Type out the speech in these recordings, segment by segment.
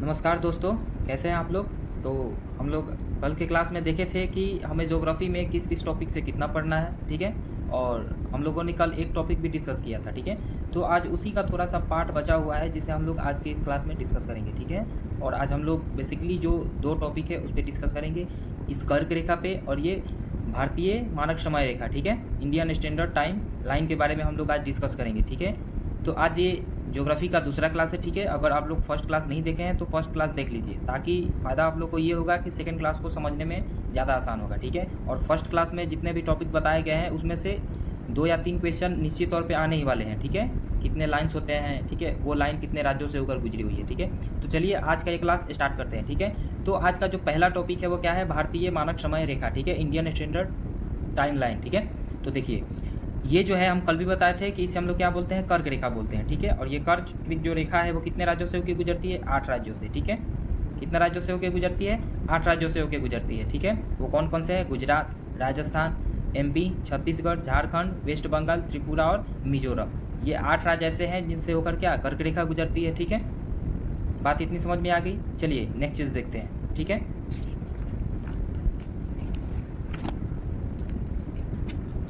नमस्कार दोस्तों, कैसे हैं आप लोग। तो हम लोग कल के क्लास में देखे थे कि हमें ज्योग्राफी में किस किस टॉपिक से कितना पढ़ना है, ठीक है। और हम लोगों ने कल एक टॉपिक भी डिस्कस किया था, ठीक है। तो आज उसी का थोड़ा सा पार्ट बचा हुआ है जिसे हम लोग आज के इस क्लास में डिस्कस करेंगे, ठीक है। और आज हम लोग बेसिकली जो दो टॉपिक है उस पर डिस्कस करेंगे, इस कर्क रेखा पे और ये भारतीय मानक समय रेखा, ठीक है, इंडियन स्टैंडर्ड टाइम लाइन के बारे में हम लोग आज डिस्कस करेंगे, ठीक है। तो आज ये ज्योग्राफी का दूसरा क्लास है, ठीक है। अगर आप लोग फर्स्ट क्लास नहीं देखे हैं तो फर्स्ट क्लास देख लीजिए, ताकि फ़ायदा आप लोग को ये होगा कि सेकंड क्लास को समझने में ज़्यादा आसान होगा, ठीक है। और फर्स्ट क्लास में जितने भी टॉपिक बताए गए हैं उसमें से 2 या 3 क्वेश्चन निश्चित तौर पे आने ही वाले हैं, ठीक है। कितने लाइन्स होते हैं, ठीक है, वो लाइन कितने राज्यों से होकर गुजरी हुई है, ठीक है। तो चलिए आज का ये क्लास स्टार्ट करते हैं, ठीक है। तो आज का जो पहला टॉपिक है वो क्या है, भारतीय मानक समय रेखा, ठीक है, इंडियन स्टैंडर्ड टाइम लाइन, ठीक है। तो देखिए, ये जो है हम कल भी बताए थे कि इसे हम लोग क्या बोलते हैं, कर्क रेखा बोलते हैं, ठीक है। और ये कर्क जो रेखा है वो कितने राज्यों से होकर गुजरती है, 8 राज्यों से, ठीक है। कितने राज्यों से होकर गुजरती है, 8 राज्यों से होकर गुजरती है, ठीक है। वो कौन कौन से हैं, गुजरात, राजस्थान, एमपी, छत्तीसगढ़, झारखंड, वेस्ट बंगाल, त्रिपुरा और मिजोरम। ये 8 राज्य ऐसे हैं जिनसे होकर क्या कर्क रेखा गुजरती है, ठीक है। बात इतनी समझ में आ गई। चलिए नेक्स्ट चीज़ देखते हैं, ठीक है।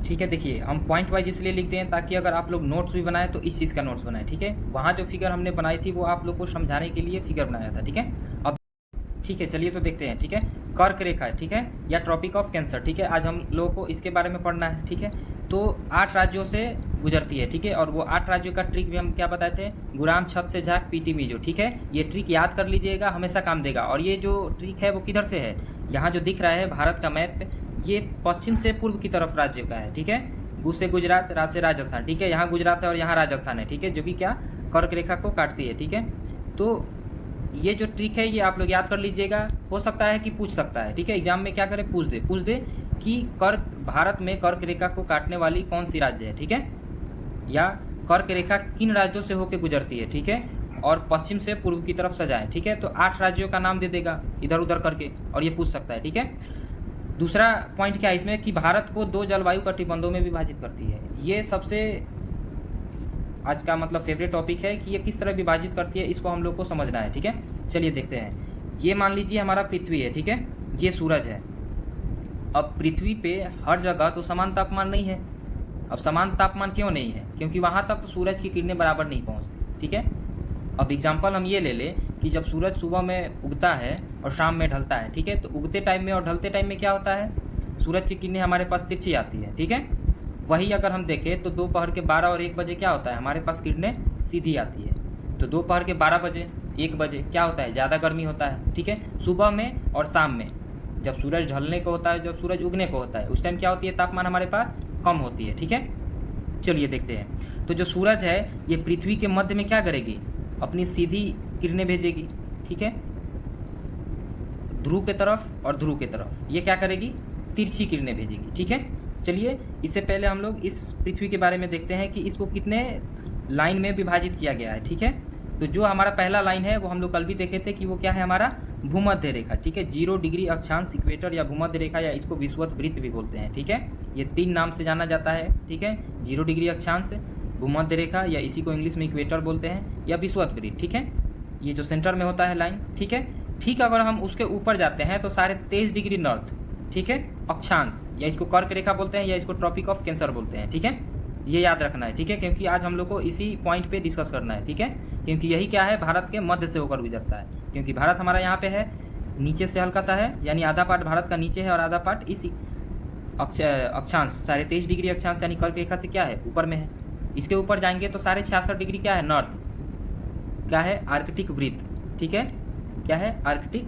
ठीक है, देखिए हम पॉइंट वाइज इसलिए लिखते हैं ताकि अगर आप लोग नोट्स भी बनाए तो इस चीज़ का नोट्स बनाए, ठीक है। वहाँ जो फिगर हमने बनाई थी वो आप लोग को समझाने के लिए फिगर बनाया था, ठीक है। अब ठीक है, चलिए तो देखते हैं, ठीक है। कर्क रेखा है, ठीक है, या ट्रॉपिक ऑफ कैंसर, ठीक है। आज हम लोगों को इसके बारे में पढ़ना है, ठीक है। तो 8 राज्यों से गुजरती है, ठीक है। और वो 8 राज्यों का ट्रिक भी हम क्या बताए थे, गुराम छत से झाक पीटी मीजो, ठीक है। ये ट्रिक याद कर लीजिएगा, हमेशा काम देगा। और ये जो ट्रिक है वो किधर से है, यहाँ जो दिख रहा है भारत का मैप, ये पश्चिम से पूर्व की तरफ राज्य का है, ठीक है। गु से गुजरात, रा से राजस्थान, ठीक है। यहाँ गुजरात है और यहाँ राजस्थान है, ठीक है, जो कि क्या कर्क रेखा को काटती है, ठीक है। तो ये जो ट्रिक है ये आप लोग याद कर लीजिएगा। हो सकता है कि पूछ सकता है, ठीक है, एग्जाम में क्या करे, पूछ दे कि कर्क भारत में कर्क रेखा को काटने वाली कौन सी राज्य है, ठीक है, या कर्क रेखा किन राज्यों से होकर गुजरती है, ठीक है, और पश्चिम से पूर्व की तरफ सजाएं, ठीक है। तो 8 राज्यों का नाम दे देगा इधर उधर करके, और ये पूछ सकता है, ठीक है। दूसरा पॉइंट क्या है इसमें कि भारत को 2 जलवायु कटिबंधों में विभाजित करती है। ये सबसे आज का मतलब फेवरेट टॉपिक है कि ये किस तरह विभाजित करती है, इसको हम लोग को समझना है, ठीक है। चलिए देखते हैं। ये मान लीजिए हमारा पृथ्वी है, ठीक है, ये सूरज है। अब पृथ्वी पे हर जगह तो समान तापमान नहीं है। अब समान तापमान क्यों नहीं है, क्योंकि वहाँ तक तो सूरज की किरणें बराबर नहीं पहुँचती, ठीक है। अब एग्जाम्पल हम ये ले लें कि जब सूरज सुबह में उगता है और शाम में ढलता है, ठीक है, तो उगते टाइम में और ढलते टाइम में क्या होता है, सूरज की किरणें हमारे पास तिरछी आती है, ठीक है। वही अगर हम देखें तो दोपहर के 12 और 1 बजे क्या होता है, हमारे पास किरणें सीधी आती है। तो दोपहर के 12 बजे 1 बजे क्या होता है, ज़्यादा गर्मी होता है, ठीक है। सुबह में और शाम में जब सूरज ढलने को होता है, जब सूरज उगने को होता है, उस टाइम क्या होती है, तापमान हमारे पास कम होती है, ठीक है। चलिए देखते हैं। तो जो सूरज है ये पृथ्वी के मध्य में क्या करेगी, अपनी सीधी किरणें भेजेगी, ठीक है, ध्रुव के तरफ और ध्रुव के तरफ ये क्या करेगी, तिरछी किरणें भेजेगी, ठीक है। चलिए इससे पहले हम लोग इस पृथ्वी के बारे में देखते हैं कि इसको कितने लाइन में विभाजित किया गया है, ठीक है। तो जो हमारा पहला लाइन है वो हम लोग कल भी देखे थे कि वो क्या है, हमारा भूमध्य रेखा, ठीक है। 0 डिग्री अक्षांश इक्वेटर या भूमध्य रेखा, या इसको विषुवत वृत्त भी बोलते हैं, ठीक है। ये 3 नाम से जाना जाता है, ठीक है, 0 डिग्री अक्षांश, भूमध्य रेखा, या इसी को इंग्लिश में इक्वेटर बोलते हैं, या विषुवत वृत्त, ठीक है। ये जो सेंटर में होता है लाइन, ठीक है। ठीक अगर हम उसके ऊपर जाते हैं तो साढ़े 23 डिग्री नॉर्थ, ठीक है, अक्षांश, या इसको कर्क रेखा बोलते हैं, या इसको ट्रॉपिक ऑफ कैंसर बोलते हैं, ठीक है। ये याद रखना है, ठीक है, क्योंकि आज हम लोग को इसी पॉइंट पे डिस्कस करना है, ठीक है। क्योंकि यही क्या है, भारत के मध्य से होकर गुजरता है, क्योंकि भारत हमारा यहाँ पे है, नीचे से हल्का सा है, यानी आधा पार्ट भारत का नीचे है और आधा पार्ट इसी अक्षांश साढ़े 23 डिग्री अक्षांश यानी कर्क रेखा से क्या है, ऊपर में है। इसके ऊपर जाएंगे तो साढ़े 66 डिग्री क्या है, नॉर्थ, क्या है, आर्कटिक वृत्त, ठीक है, क्या है, आर्कटिक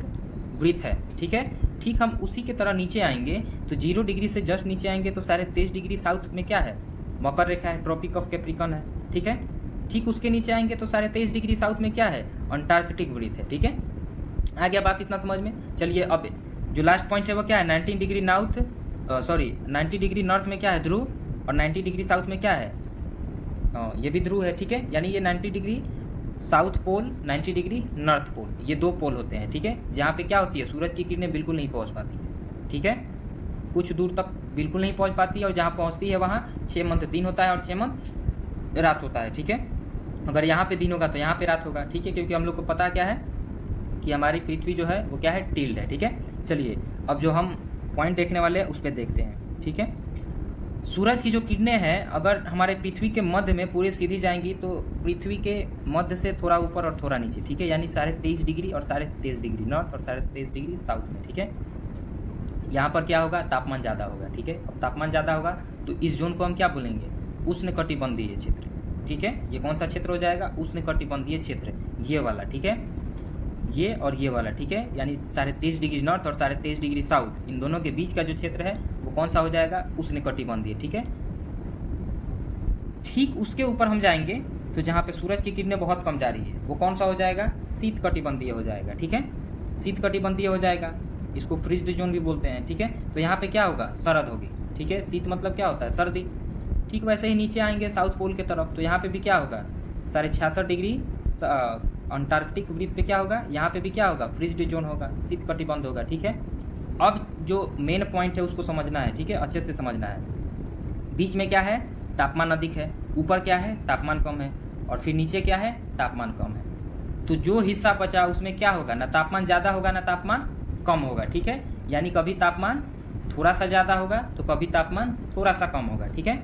वृत्त है, ठीक है। ठीक हम उसी के तरह नीचे आएंगे तो 0 डिग्री से जस्ट नीचे आएंगे तो साढ़े 23 डिग्री साउथ में क्या है, मकर रेखा है, ट्रॉपिक ऑफ कैप्रिकॉर्न है, ठीक है। ठीक उसके नीचे आएंगे तो साढ़े 23 डिग्री साउथ में क्या है, अंटार्कटिक वृत्त है, ठीक है। आ गया बात इतना समझ में। चलिए अब जो लास्ट पॉइंट है वो क्या है, 90 डिग्री नॉर्थ में क्या है, ध्रुव, और 90 डिग्री साउथ में क्या है, ये भी ध्रुव है, ठीक है। यानी ये 90 degree south pole, 90 degree north pole, ये 2 पोल होते हैं, ठीक है, जहाँ पे क्या होती है, सूरज की किरणें बिल्कुल नहीं पहुँच पाती, ठीक है, कुछ दूर तक बिल्कुल नहीं पहुँच पाती है, और जहाँ पहुँचती है वहाँ 6 मंथ दिन होता है और 6 मंथ रात होता है, ठीक है। अगर यहाँ पे दिन होगा तो यहाँ पे रात होगा, ठीक है, क्योंकि हम लोग को पता क्या है कि हमारी पृथ्वी जो है वो क्या है, टिल्ड है। ठीक है, चलिए अब जो हम पॉइंट देखने वाले हैं उस पर देखते हैं। ठीक है, सूरज की जो किरणें हैं अगर हमारे पृथ्वी के मध्य में पूरे सीधी जाएंगी तो पृथ्वी के मध्य से थोड़ा ऊपर और थोड़ा नीचे, ठीक है, यानी 23.5 डिग्री और 23.5 डिग्री नॉर्थ और 23.5 डिग्री साउथ में। ठीक है, यहाँ पर क्या होगा, तापमान ज़्यादा होगा। ठीक है, अब तापमान ज़्यादा होगा तो इस जोन को हम क्या बोलेंगे, उष्णकटिबंधीय क्षेत्र। ठीक है, ये कौन सा क्षेत्र हो जाएगा, उष्णकटिबंधीय क्षेत्र, ये वाला। ठीक है, ये और ये वाला। ठीक है, यानी 23.5 डिग्री नॉर्थ और 23.5 डिग्री साउथ, इन दोनों के बीच का जो क्षेत्र है वो कौन सा हो जाएगा, उष्णकटिबंधीय। ठीक है, ठीक उसके ऊपर हम जाएंगे तो जहाँ पे सूरज की किरणें बहुत कम जा रही है वो कौन सा हो जाएगा, शीतकटिबंधीय हो जाएगा। ठीक है, शीतकटिबंधीय हो जाएगा, इसको फ्रीज्ड जोन भी बोलते हैं। ठीक है, तो यहाँ पे क्या होगा, शरद होगी। ठीक है, शीत मतलब क्या होता है, सर्दी। ठीक वैसे ही नीचे आएंगे साउथ पोल के तरफ तो यहाँ पे भी क्या होगा, 66.5 डिग्री अंटार्कटिक वृत्त पे क्या होगा, यहाँ पे भी क्या होगा, फ्रीज्ड जोन होगा, शीत कटिबंध होगा। ठीक है, अब जो मेन पॉइंट है उसको समझना है। ठीक है, अच्छे से समझना है। बीच में क्या है, तापमान अधिक है, ऊपर क्या है, तापमान कम है, और फिर नीचे क्या है, तापमान कम है। तो जो हिस्सा बचा उसमें क्या होगा, ना तापमान ज़्यादा होगा ना तापमान कम होगा। ठीक है, यानी कभी तापमान थोड़ा सा ज़्यादा होगा तो कभी तापमान थोड़ा सा कम होगा। ठीक है,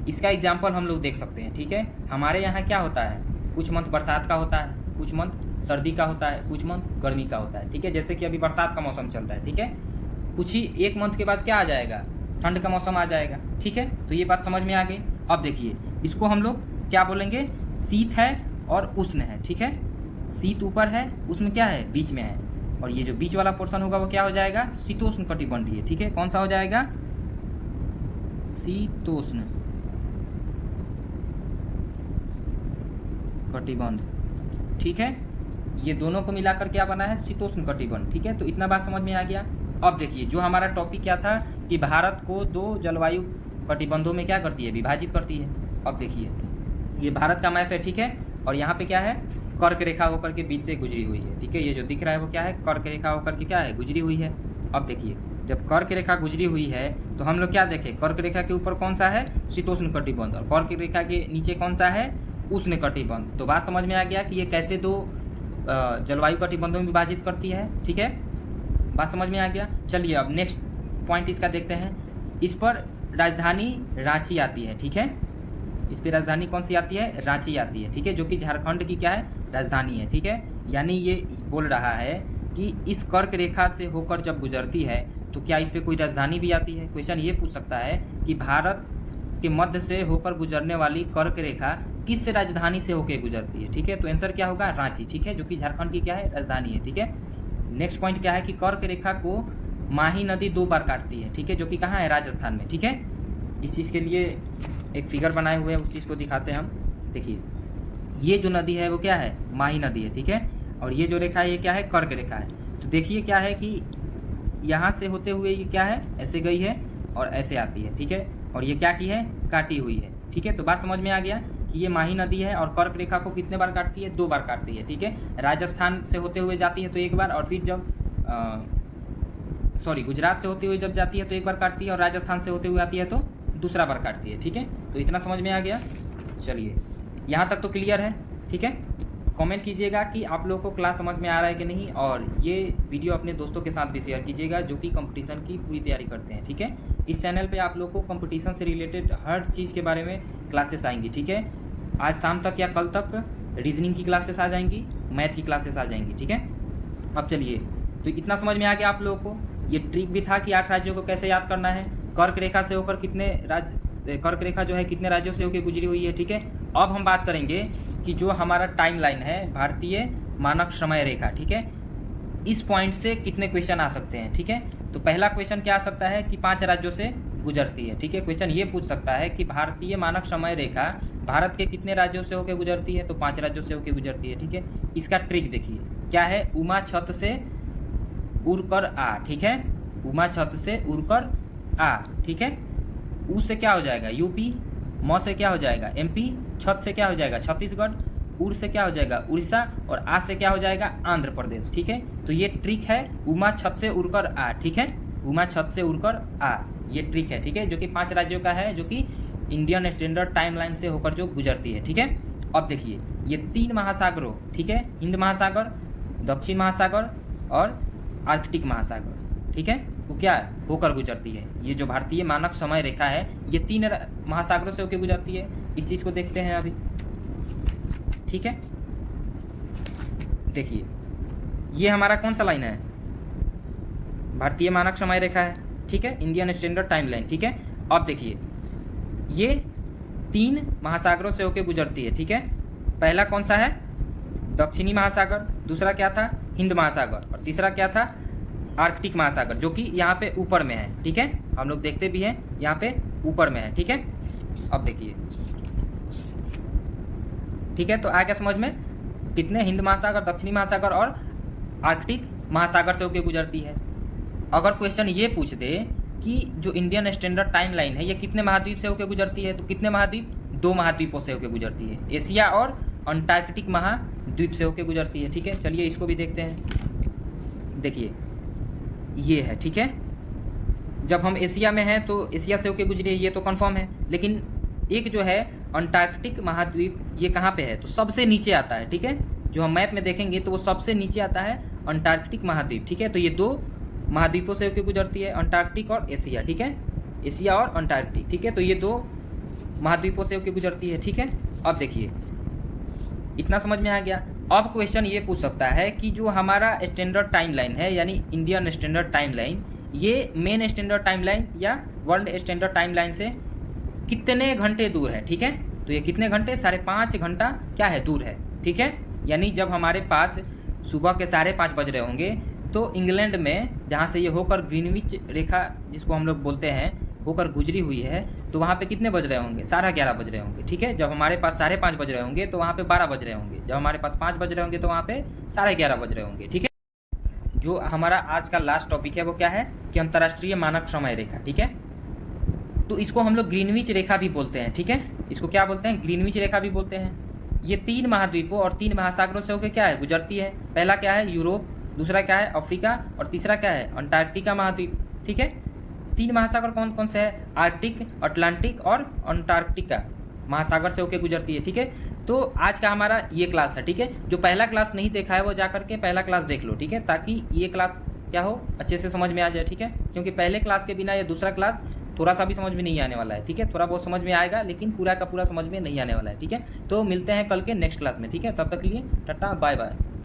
इसका एग्जाम्पल हम लोग देख सकते हैं। ठीक है, हमारे यहाँ क्या होता है, कुछ मंथ बरसात का होता है, कुछ मंथ सर्दी का होता है, कुछ मंथ गर्मी का होता है। ठीक है, जैसे कि अभी बरसात का मौसम चल रहा है। ठीक है, कुछ ही एक मंथ के बाद क्या आ जाएगा, ठंड का मौसम आ जाएगा। ठीक है, तो ये बात समझ में आ गई। अब देखिए इसको हम लोग क्या बोलेंगे, शीत है और उष्ण है। ठीक है, शीत ऊपर है, उष्ण क्या है, बीच में है, और ये जो बीच वाला पोर्शन होगा वो क्या हो जाएगा, शीतोष्ण कटिबंधीय। ठीक है, कौन सा हो जाएगा, शीतोष्ण कटिबंध। ठीक है, ये दोनों को मिलाकर क्या बना है, शीतोष्ण कटिबंध। ठीक है, तो इतना बात समझ में आ गया। अब देखिए जो हमारा टॉपिक क्या था कि भारत को 2 जलवायु कटिबंधों में क्या करती है, विभाजित करती है। अब देखिए ये भारत का मैप है। ठीक है, और यहाँ पे क्या है, कर्क रेखा होकर के बीच से गुजरी हुई है। ठीक है, ये जो दिख रहा है वो क्या है, कर्क रेखा होकर के क्या है, गुजरी हुई है। अब देखिए जब कर्क रेखा गुजरी हुई है तो हम लोग क्या देखें, कर्क रेखा के ऊपर कौन सा है, शीतोष्ण कटिबंध, और कर्क रेखा के नीचे कौन सा है, उष्ण कटिबंध। तो बात समझ में आ गया कि ये कैसे 2 जलवायु कटिबंधों में विभाजित करती है। ठीक है, बात समझ में आ गया। चलिए अब नेक्स्ट पॉइंट इसका देखते हैं। इस पर राजधानी रांची आती है। ठीक है, इस पर राजधानी कौन सी आती है, रांची आती है। ठीक है, जो कि झारखंड की क्या है, राजधानी है। ठीक है, यानी ये बोल रहा है कि इस कर्क रेखा से होकर जब गुजरती है तो क्या इस पर कोई राजधानी भी आती है। क्वेश्चन ये पूछ सकता है कि भारत के मध्य से होकर गुजरने वाली कर्क रेखा किस राजधानी से होकर गुजरती है। ठीक है, तो आंसर क्या होगा, रांची। ठीक है, जो कि झारखंड की क्या है, राजधानी है। ठीक है, नेक्स्ट पॉइंट क्या है कि कर्क रेखा को माही नदी 2 बार काटती है। ठीक है, जो कि कहाँ है, राजस्थान में। ठीक है, इस चीज़ के लिए एक फिगर बनाए हुए हैं, उस चीज़ को दिखाते हैं हम। देखिए ये जो नदी है वो क्या है, माही नदी है। ठीक है, और ये जो रेखा है ये क्या है, कर्क रेखा है। तो देखिए क्या है कि यहाँ से होते हुए ये क्या है, ऐसे गई है और ऐसे आती है। ठीक है, और ये क्या की है, काटी हुई है। ठीक है, तो बात समझ में आ गया कि ये माही नदी है और कर्क रेखा को कितने बार काटती है, 2 बार काटती है। ठीक है, राजस्थान से होते हुए जाती है तो एक बार, और फिर जब गुजरात से होते हुए जब जाती है तो एक बार काटती है, और राजस्थान से होते हुए आती है तो दूसरा बार काटती है। ठीक है, तो इतना समझ में आ गया। चलिए यहाँ तक तो क्लियर है। ठीक है, कमेंट कीजिएगा कि आप लोगों को क्लास समझ में आ रहा है कि नहीं, और ये वीडियो अपने दोस्तों के साथ भी शेयर कीजिएगा जो कि कंपटीशन की पूरी तैयारी करते हैं। ठीक है, इस चैनल पे आप लोगों को कंपटीशन से रिलेटेड हर चीज़ के बारे में क्लासेस आएंगी। ठीक है, आज शाम तक या कल तक रीजनिंग की क्लासेस आ जाएंगी, मैथ की क्लासेस आ जाएंगी। ठीक है, अब चलिए तो इतना समझ में आ गया आप लोगों को। ये ट्रिक भी था कि 8 राज्यों को कैसे याद करना है, कर्क रेखा से होकर कितने राज्य, कर्क रेखा जो है कितने राज्यों से होकर गुजरी हुई है। ठीक है, अब हम बात करेंगे कि जो हमारा टाइमलाइन है, भारतीय मानक समय रेखा। ठीक है, इस पॉइंट से कितने क्वेश्चन आ सकते हैं। ठीक है, तो पहला क्वेश्चन क्या आ सकता है कि 5 राज्यों से गुजरती है। ठीक है, क्वेश्चन ये पूछ सकता है कि भारतीय मानक समय रेखा भारत के कितने राज्यों से होकर गुजरती है, तो 5 राज्यों से होकर गुजरती है। ठीक है, इसका ट्रिक देखिए क्या है, उमा छत से उड़कर आ। ठीक है, उमा छत से उड़कर आ। ठीक है, ऊ से क्या हो जाएगा, यूपी, म से क्या हो जाएगा, एमपी, छत से क्या हो जाएगा, छत्तीसगढ़, उड़ से क्या हो जाएगा, उड़ीसा, और आ से क्या हो जाएगा, आंध्र प्रदेश। ठीक है, तो ये ट्रिक है, उमा छत से उड़कर आ। ठीक है, उमा छत से उड़कर आ, ये ट्रिक है। ठीक है, जो कि 5 राज्यों का है, जो कि इंडियन स्टैंडर्ड टाइमलाइन से होकर जो गुजरती है। ठीक है, अब देखिए ये 3 महासागरों, ठीक है, हिंद महासागर, दक्षिण महासागर और आर्कटिक महासागर, ठीक है, वो क्या होकर गुजरती है। ये जो भारतीय मानक समय रेखा है ये 3 महासागरों से होकर गुजरती है। इस चीज़ को देखते हैं अभी, ठीक है। देखिए ये हमारा कौन सा लाइन है, भारतीय मानक समय रेखा है, ठीक है, इंडियन स्टैंडर्ड टाइम लाइन, ठीक है। अब देखिए ये 3 महासागरों से होकर गुजरती है, ठीक है। पहला कौन सा है, दक्षिणी महासागर, दूसरा क्या था, हिंद महासागर, और तीसरा क्या था, आर्कटिक महासागर, जो कि यहाँ पे ऊपर में है, ठीक है। हम लोग देखते भी हैं यहाँ पे ऊपर में है, ठीक है। अब देखिए, ठीक है, तो आ गया समझ में, कितने हिंद महासागर, दक्षिणी महासागर और आर्कटिक महासागर से होकर गुजरती है। अगर क्वेश्चन ये पूछ दे कि जो इंडियन स्टैंडर्ड टाइम लाइन है ये कितने महाद्वीप से होकर गुजरती है, तो कितने महाद्वीप, 2 महाद्वीपों से होकर गुजरती है, एशिया और अंटार्कटिक महाद्वीप से होकर गुजरती है, ठीक है। चलिए इसको भी देखते हैं। देखिए ये है, ठीक है, जब हम एशिया में हैं तो एशिया से होकर गुजरी है, ये तो कंफर्म है। लेकिन एक जो है अंटार्कटिक महाद्वीप, ये कहाँ पे है, तो सबसे नीचे आता है, ठीक है। जो हम मैप में देखेंगे तो वो सबसे नीचे आता है अंटार्कटिक महाद्वीप, ठीक है। तो ये 2 महाद्वीपों से होकर गुजरती है, अंटार्कटिक और एशिया, ठीक है, एशिया और अंटार्कटिक, ठीक है। तो ये 2 महाद्वीपों से होकर गुजरती है, ठीक है। अब देखिए इतना समझ में आ गया। अब क्वेश्चन ये पूछ सकता है कि जो हमारा स्टैंडर्ड टाइम लाइन है यानी इंडियन स्टैंडर्ड टाइम लाइन, ये मेन स्टैंडर्ड टाइम लाइन या वर्ल्ड स्टैंडर्ड टाइम लाइन से कितने घंटे दूर है, ठीक है। तो ये कितने घंटे, 5.5 घंटा क्या है, दूर है, ठीक है। यानी जब हमारे पास सुबह के 5:30 बज रहे होंगे तो इंग्लैंड में जहाँ से ये होकर ग्रीनविच रेखा जिसको हम लोग बोलते हैं होकर गुजरी हुई है, तो वहाँ पे कितने बज रहे होंगे, 11:30 बज रहे होंगे, ठीक है। जब हमारे पास 5:30 बज रहे होंगे तो वहाँ पे 12 बज रहे होंगे, जब हमारे पास 5 बज रहे होंगे तो वहाँ पे 11:30 बज रहे होंगे, ठीक है। जो हमारा आज का लास्ट टॉपिक है वो क्या है कि अंतर्राष्ट्रीय मानक समय रेखा, ठीक है। तो इसको हम लोग ग्रीनविच रेखा भी बोलते हैं, ठीक है। इसको क्या बोलते हैं, ग्रीनविच रेखा भी बोलते हैं। ये 3 महाद्वीपों और 3 महासागरों से होकर क्या है, गुजरती है। पहला क्या है, यूरोप, दूसरा क्या है, अफ्रीका, और तीसरा क्या है, अंटार्कटिका महाद्वीप, ठीक है। 3 महासागर कौन कौन से हैं, आर्कटिक, अटलांटिक और अंटार्कटिका महासागर से होकर गुजरती है, ठीक है। तो आज का हमारा ये क्लास है, ठीक है। जो पहला क्लास नहीं देखा है वो जा करके पहला क्लास देख लो, ठीक है, ताकि ये क्लास क्या हो, अच्छे से समझ में आ जाए, ठीक है। क्योंकि पहले क्लास के बिना ये दूसरा क्लास थोड़ा सा भी समझ में नहीं आने वाला है, ठीक है। थोड़ा बहुत समझ में आएगा लेकिन पूरा का पूरा समझ में नहीं आने वाला है, ठीक है। तो मिलते हैं कल के नेक्स्ट क्लास में, ठीक है। तब तक के लिए टाटा बाय बाय।